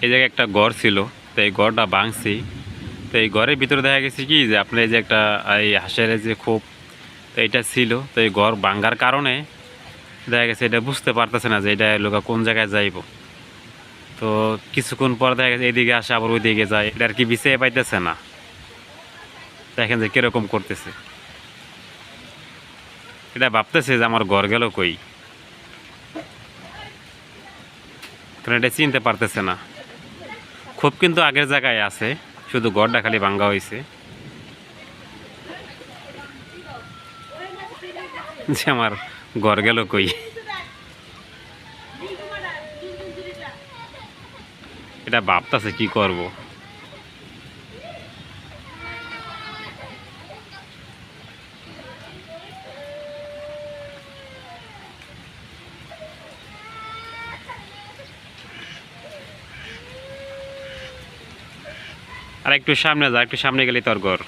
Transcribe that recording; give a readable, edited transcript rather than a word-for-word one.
এই জায়গায় একটা ঘর ছিল, তো এই ঘরটা ভাঙছি। তো এই ঘরের ভিতরে দেখা গেছে কি যে আপনার এই যে একটা এই হাঁসের যে খোপ, তো এটা ছিল। তো এই ঘর ভাঙ্গার কারণে দেখা গেছে এটা বুঝতে পারতেছে না যে এটা লোক কোন জায়গায় যাইব। তো কিছুক্ষণ পর দেখা গেছে এদিকে আসে আবার ওইদিকে যায়, এটা আর কি বিছিয়ে পাইতেছে না। দেখেন যে কিরকম করতেছে, এটা ভাবতেছে যে আমার ঘর গেল কই, কারণ এটা চিনতে পারতেছে না। খুব কিন্তু আগের জায়গায় আছে, শুধু ঘরটা খালি ভাঙ্গা হয়েছে। যে আমার ঘর গেল কই, এটা ভাবতেছে কি করব। আর একটু সামনে যা, একটু সামনে গেলে তোর ঘর।